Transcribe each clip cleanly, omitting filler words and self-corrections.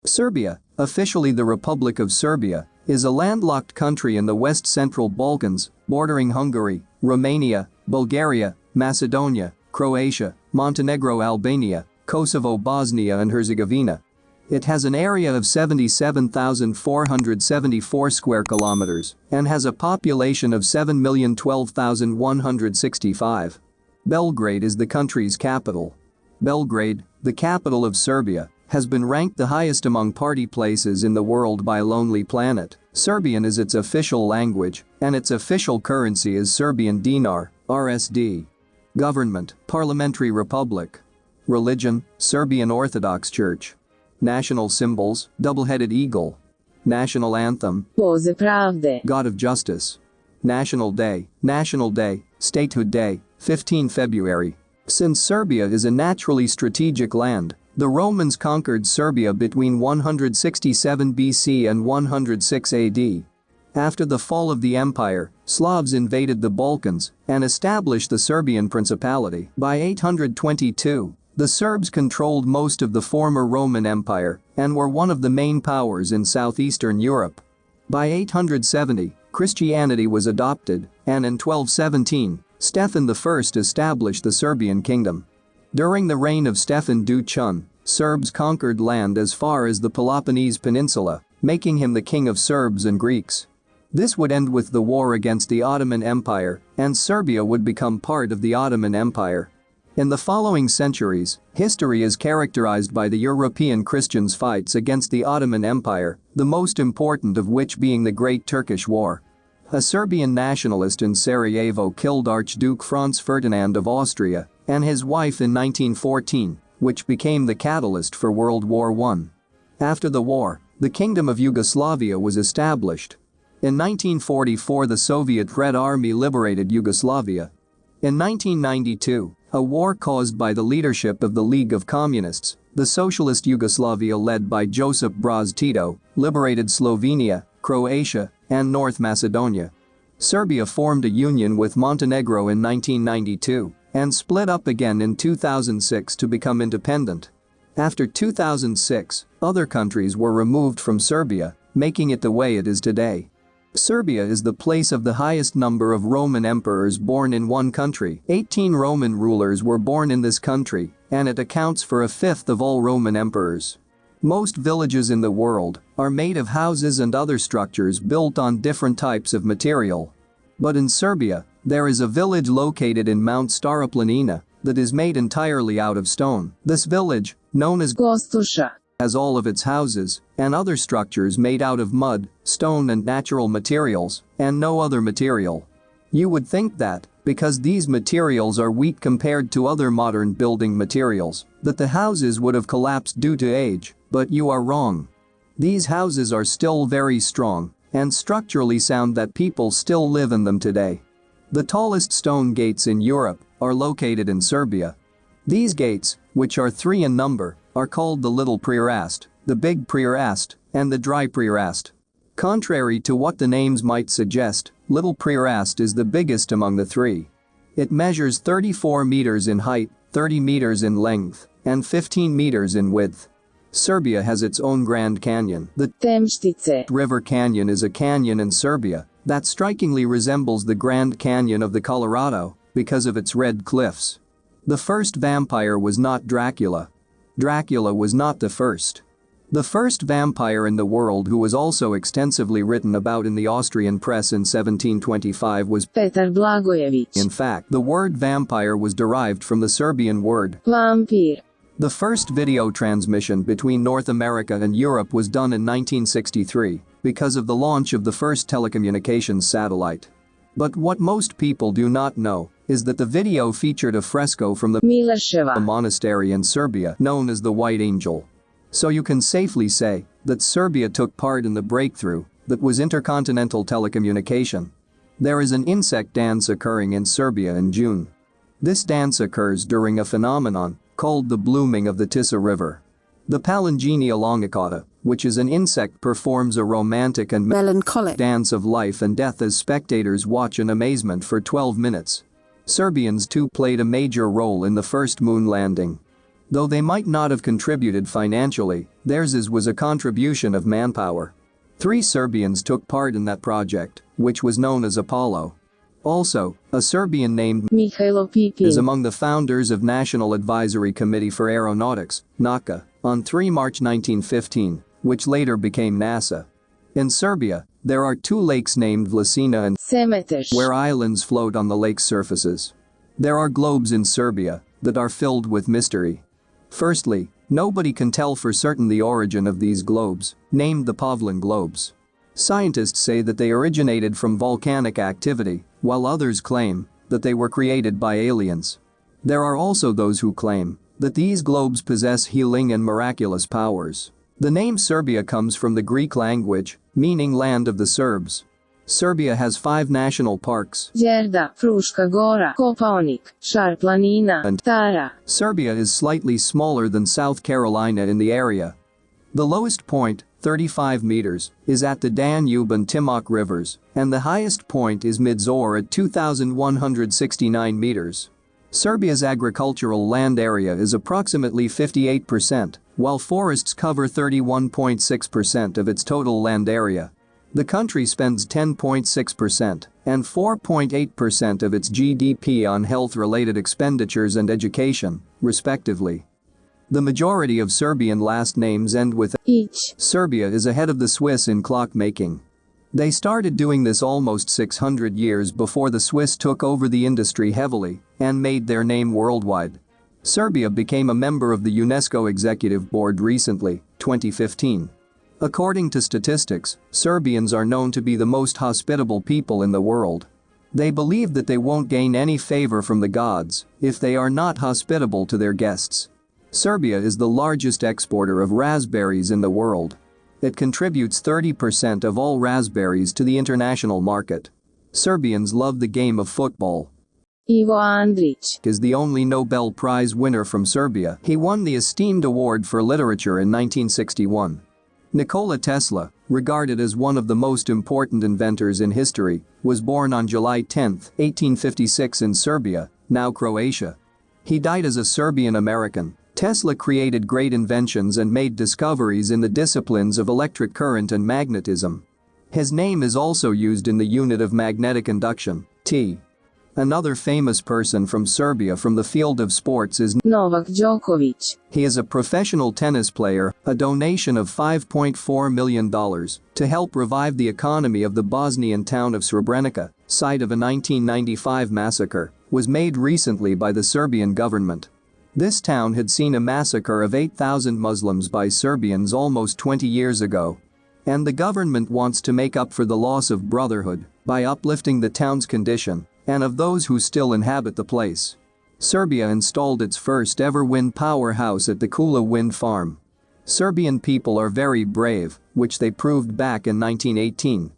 Serbia, officially the Republic of Serbia, is a landlocked country in the west-central Balkans, bordering Hungary, Romania, Bulgaria, Macedonia, Croatia, Montenegro, Albania, Kosovo, Bosnia and Herzegovina. It has an area of 77,474 square kilometers and has a population of 7,012,165. Belgrade is the country's capital. Belgrade, the capital of Serbia, has been ranked the highest among party places in the world by Lonely Planet. Serbian is its official language, and its official currency is Serbian Dinar, RSD. Government, Parliamentary Republic. Religion, Serbian Orthodox Church. National symbols, double-headed eagle. National anthem, Boze, pravde. God of Justice. National Day, Statehood Day, 15 February. Since Serbia is a naturally strategic land, the Romans conquered Serbia between 167 BC and 106 AD. After the fall of the empire, Slavs invaded the Balkans and established the Serbian Principality. By 822, the Serbs controlled most of the former Roman Empire and were one of the main powers in southeastern Europe. By 870, Christianity was adopted, and in 1217, Stefan the First established the Serbian kingdom. During the reign of Stefan Du Chun, Serbs conquered land as far as the Peloponnese Peninsula, making him the king of Serbs and Greeks. This would end with the war against the Ottoman Empire, and Serbia would become part of the Ottoman Empire. In the following centuries, history is characterized by the European Christians' fights against the Ottoman Empire, the most important of which being the Great Turkish War. A Serbian nationalist in Sarajevo killed Archduke Franz Ferdinand of Austria and his wife in 1914, which became the catalyst for World War I. After the war, the Kingdom of Yugoslavia was established. In 1944, the Soviet Red Army liberated Yugoslavia. In 1992, a war caused by the leadership of the League of Communists, the Socialist Yugoslavia led by Josip Broz Tito, liberated Slovenia, Croatia, and North Macedonia. Serbia formed a union with Montenegro in 1992 and split up again in 2006 to become independent. After 2006, other countries were removed from Serbia, making it the way it is today. Serbia is the place of the highest number of Roman emperors born in one country. 18 Roman rulers were born in this country, and it accounts for a fifth of all Roman emperors. Most villages in the world are made of houses and other structures built on different types of material. But in Serbia, there is a village located in Mount Stara Planina that is made entirely out of stone. This village, known as Gostuša, has all of its houses and other structures made out of mud, stone and natural materials, and no other material. You would think that, because these materials are weak compared to other modern building materials, that the houses would have collapsed due to age, but you are wrong. These houses are still very strong and structurally sound that people still live in them today. The tallest stone gates in Europe are located in Serbia. These gates, which are 3 in number, are called the Little Prerast, the Big Prerast, and the Dry Prerast. Contrary to what the names might suggest, Little Prerast is the biggest among the 3. It measures 34 meters in height, 30 meters in length, and 15 meters in width. Serbia has its own Grand Canyon. The Temštice River Canyon is a canyon in Serbia that strikingly resembles the Grand Canyon of the Colorado because of its red cliffs. The first vampire was not Dracula. Dracula was not the first. The first vampire in the world who was also extensively written about in the Austrian press in 1725 was Petar Blagojević. In fact, the word vampire was derived from the Serbian word vampir. The first video transmission between North America and Europe was done in 1963 because of the launch of the first telecommunications satellite. But what most people do not know is that the video featured a fresco from the Mileševa monastery in Serbia known as the White Angel. So you can safely say that Serbia took part in the breakthrough that was intercontinental telecommunication. There is an insect dance occurring in Serbia in June. This dance occurs during a phenomenon called the blooming of the Tisza River. The Palangenia longicauda, which is an insect, performs a romantic and melancholic dance of life and death as spectators watch in amazement for 12 minutes. Serbians too played a major role in the first moon landing. Though they might not have contributed financially, theirs was a contribution of manpower. 3 Serbians took part in that project, which was known as Apollo. Also, a Serbian named Mihajlo Pipin is among the founders of National Advisory Committee for Aeronautics, NACA, on 3 March 1915, which later became NASA. In Serbia, there are 2 lakes named Vlasina and Semeteš, where islands float on the lake's surfaces. There are globes in Serbia that are filled with mystery. Firstly, nobody can tell for certain the origin of these globes, named the Pavlin globes. Scientists say that they originated from volcanic activity, while others claim that they were created by aliens. There are also those who claim that these globes possess healing and miraculous powers. The name Serbia comes from the Greek language, meaning land of the Serbs. Serbia has 5 national parks. Đerda, Fruška Gora, Kopaonik, Stara Planina, And Tara. Serbia is slightly smaller than South Carolina in the area. The lowest point, 35 meters, is at the Danube and Timok rivers, and the highest point is Midzor at 2,169 meters. Serbia's agricultural land area is approximately 58%, while forests cover 31.6% of its total land area. The country spends 10.6% and 4.8% of its GDP on health-related expenditures and education, respectively. The majority of Serbian last names end with Ich. Serbia is ahead of the Swiss in clockmaking. They started doing this almost 600 years before the Swiss took over the industry heavily and made their name worldwide. Serbia became a member of the UNESCO Executive Board recently, 2015. According to statistics, Serbians are known to be the most hospitable people in the world. They believe that they won't gain any favor from the gods if they are not hospitable to their guests. Serbia is the largest exporter of raspberries in the world. It contributes 30% of all raspberries to the international market. Serbians love the game of football. Ivo Andrić Is the only Nobel Prize winner from Serbia. He won the esteemed award for literature in 1961. Nikola Tesla, regarded as one of the most important inventors in history, was born on July 10, 1856 in Serbia, now Croatia. He died as a Serbian American. Tesla created great inventions and made discoveries in the disciplines of electric current and magnetism. His name is also used in the unit of magnetic induction, T. Another famous person from Serbia from the field of sports is Novak Djokovic. He is a professional tennis player. A donation of $5.4 million to help revive the economy of the Bosnian town of Srebrenica, site of a 1995 massacre, was made recently by the Serbian government. This town had seen a massacre of 8,000 Muslims by Serbians almost 20 years ago. And the government wants to make up for the loss of brotherhood by uplifting the town's condition and of those who still inhabit the place. Serbia installed its first ever wind powerhouse at the Kula wind farm. Serbian people are very brave, which they proved back in 1918.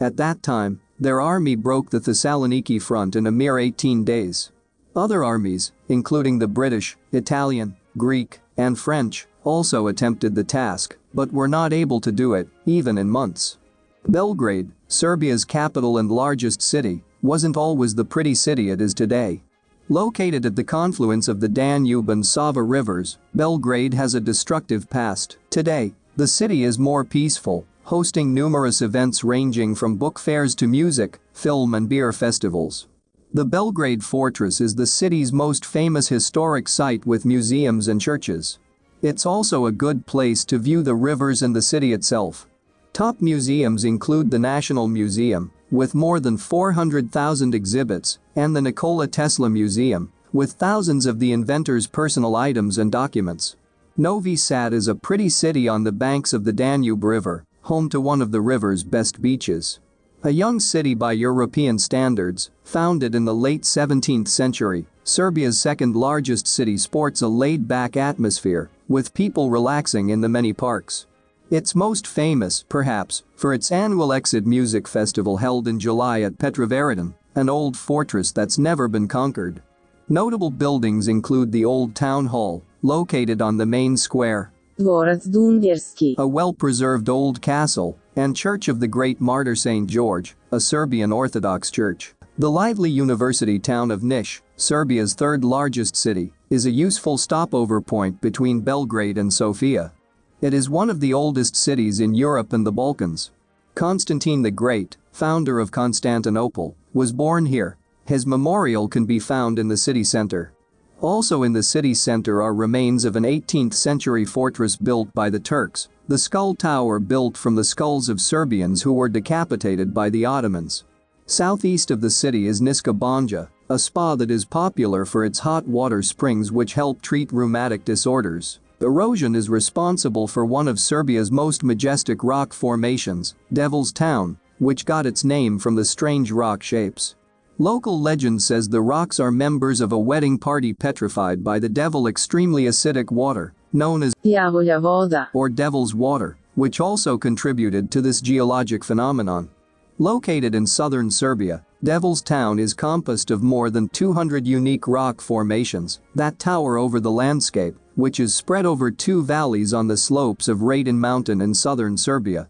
At that time, their army broke the Thessaloniki front in a mere 18 days. Other armies, including the British, Italian, Greek, and French, also attempted the task, but were not able to do it, even in months. Belgrade, Serbia's capital and largest city, wasn't always the pretty city it is today. Located at the confluence of the Danube and Sava rivers, Belgrade has a destructive past. Today, the city is more peaceful, hosting numerous events ranging from book fairs to music, film and beer festivals. The Belgrade Fortress is the city's most famous historic site with museums and churches. It's also a good place to view the rivers and the city itself. Top museums include the National Museum, with more than 400,000 exhibits, and the Nikola Tesla Museum, with thousands of the inventor's personal items and documents. Novi Sad is a pretty city on the banks of the Danube River, home to one of the river's best beaches. A young city by European standards, founded in the late 17th century, Serbia's second largest city sports a laid-back atmosphere, with people relaxing in the many parks. It's most famous, perhaps, for its annual Exit Music Festival held in July at Petrovaradin, an old fortress that's never been conquered. Notable buildings include the Old Town Hall, located on the main square, Dvorac Dunđerski, a well-preserved old castle, and Church of the Great Martyr St. George, a Serbian Orthodox church. The lively university town of Niš, Serbia's third largest city, is a useful stopover point between Belgrade and Sofia. It is one of the oldest cities in Europe and the Balkans. Constantine the Great, founder of Constantinople, was born here. His memorial can be found in the city center. Also in the city center are remains of an 18th century fortress built by the Turks, the skull tower built from the skulls of Serbians who were decapitated by the Ottomans. Southeast of the city is Niška Banja, a spa that is popular for its hot water springs which help treat rheumatic disorders. Erosion is responsible for one of Serbia's most majestic rock formations, Devil's Town, which got its name from the strange rock shapes. Local legend says the rocks are members of a wedding party petrified by the devil. Extremely acidic water, known as Djavolja voda or devil's water, which also contributed to this geologic phenomenon. Located in southern Serbia, Devil's Town is composed of more than 200 unique rock formations that tower over the landscape, which is spread over two valleys on the slopes of Radin Mountain in southern Serbia.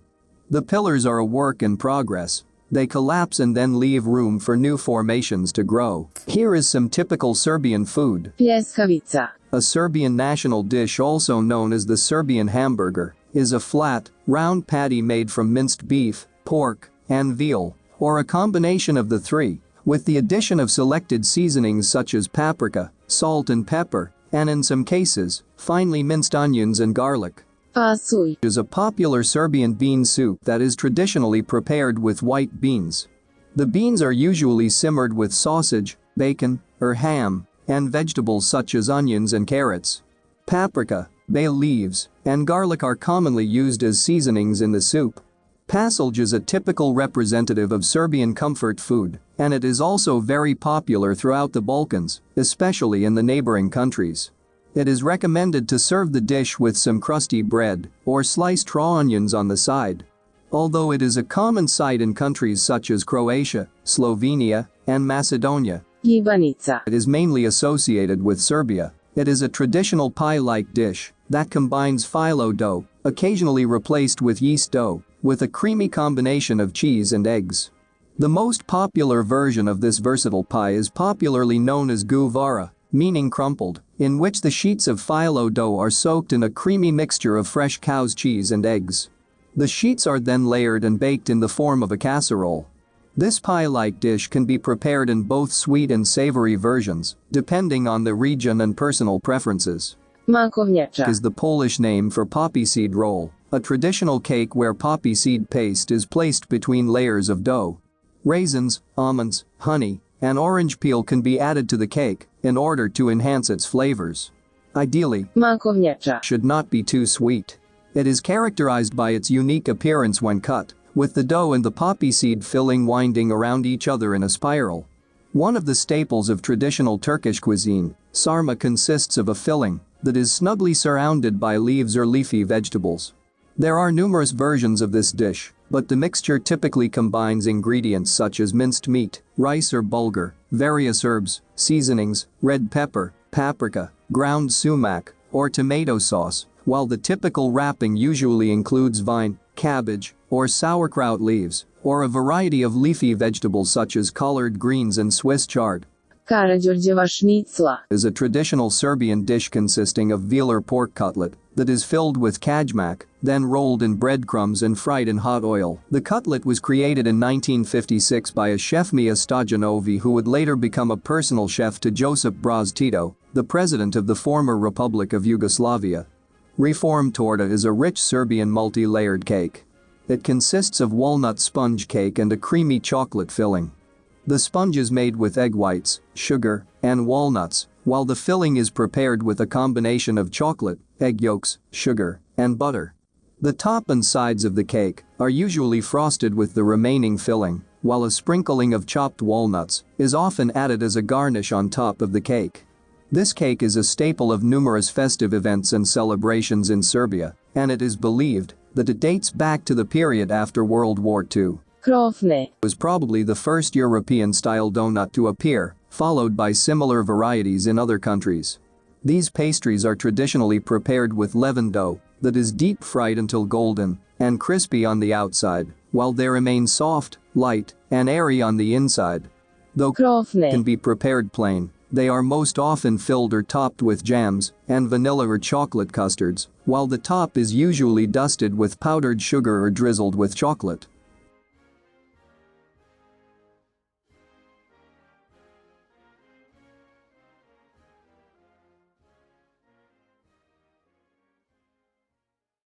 The pillars are a work in progress. They collapse and then leave room for new formations to grow. Here is some typical Serbian food. Pljeskavica. A Serbian national dish also known as the Serbian hamburger is a flat, round patty made from minced beef, pork, and veal, or a combination of the three, with the addition of selected seasonings such as paprika, salt and pepper, and in some cases, finely minced onions and garlic. Pasulj Is a popular Serbian bean soup that is traditionally prepared with white beans. The beans are usually simmered with sausage, bacon, or ham, and vegetables such as onions and carrots. Paprika, bay leaves, and garlic are commonly used as seasonings in the soup. Pasulj is a typical representative of Serbian comfort food, and it is also very popular throughout the Balkans, especially in the neighboring countries. It is recommended to serve the dish with some crusty bread or sliced raw onions on the side. Although it is a common sight in countries such as Croatia, Slovenia, and Macedonia, Gibanica. it is mainly associated with Serbia. It is a traditional pie-like dish that combines phyllo dough, occasionally replaced with yeast dough, with a creamy combination of cheese and eggs. The most popular version of this versatile pie is popularly known as guvara, meaning crumpled, in which the sheets of phyllo dough are soaked in a creamy mixture of fresh cow's cheese and eggs. The sheets are then layered and baked in the form of a casserole. This pie-like dish can be prepared in both sweet and savory versions, depending on the region and personal preferences. Makovnjača. Is the Polish name for poppy seed roll, a traditional cake where poppy seed paste is placed between layers of dough. Raisins, almonds, honey, and orange peel can be added to the cake in order to enhance its flavors. Ideally, Makovnjača. should not be too sweet. It is characterized by its unique appearance when cut, with the dough and the poppy seed filling winding around each other in a spiral. One of the staples of traditional Turkish cuisine, sarma, consists of a filling that is snugly surrounded by leaves or leafy vegetables. There are numerous versions of this dish, but the mixture typically combines ingredients such as minced meat, rice or bulgur, various herbs, seasonings, red pepper, paprika, ground sumac, or tomato sauce, while the typical wrapping usually includes vine, cabbage, or sauerkraut leaves, or a variety of leafy vegetables such as collard greens and Swiss chard. Karađorđeva šnicla. Is a traditional Serbian dish consisting of veal or pork cutlet that is filled with kajmak, then rolled in breadcrumbs and fried in hot oil. The cutlet was created in 1956 by a chef Mija Stojanovi, who would later become a personal chef to Josip Broz Tito, the president of the former Republic of Yugoslavia. Reformed torta is a rich Serbian multi-layered cake. It consists of walnut sponge cake and a creamy chocolate filling. The sponge is made with egg whites, sugar, and walnuts, while the filling is prepared with a combination of chocolate, egg yolks, sugar, and butter. The top and sides of the cake are usually frosted with the remaining filling, while a sprinkling of chopped walnuts is often added as a garnish on top of the cake. This cake is a staple of numerous festive events and celebrations in Serbia, and it is believed that it dates back to the period after World War II. Krofne. Was probably the first European-style donut to appear, followed by similar varieties in other countries. These pastries are traditionally prepared with leavened dough that is deep-fried until golden and crispy on the outside, while they remain soft, light, and airy on the inside. Though Krofne. can be prepared plain, they are most often filled or topped with jams and vanilla or chocolate custards, while the top is usually dusted with powdered sugar or drizzled with chocolate.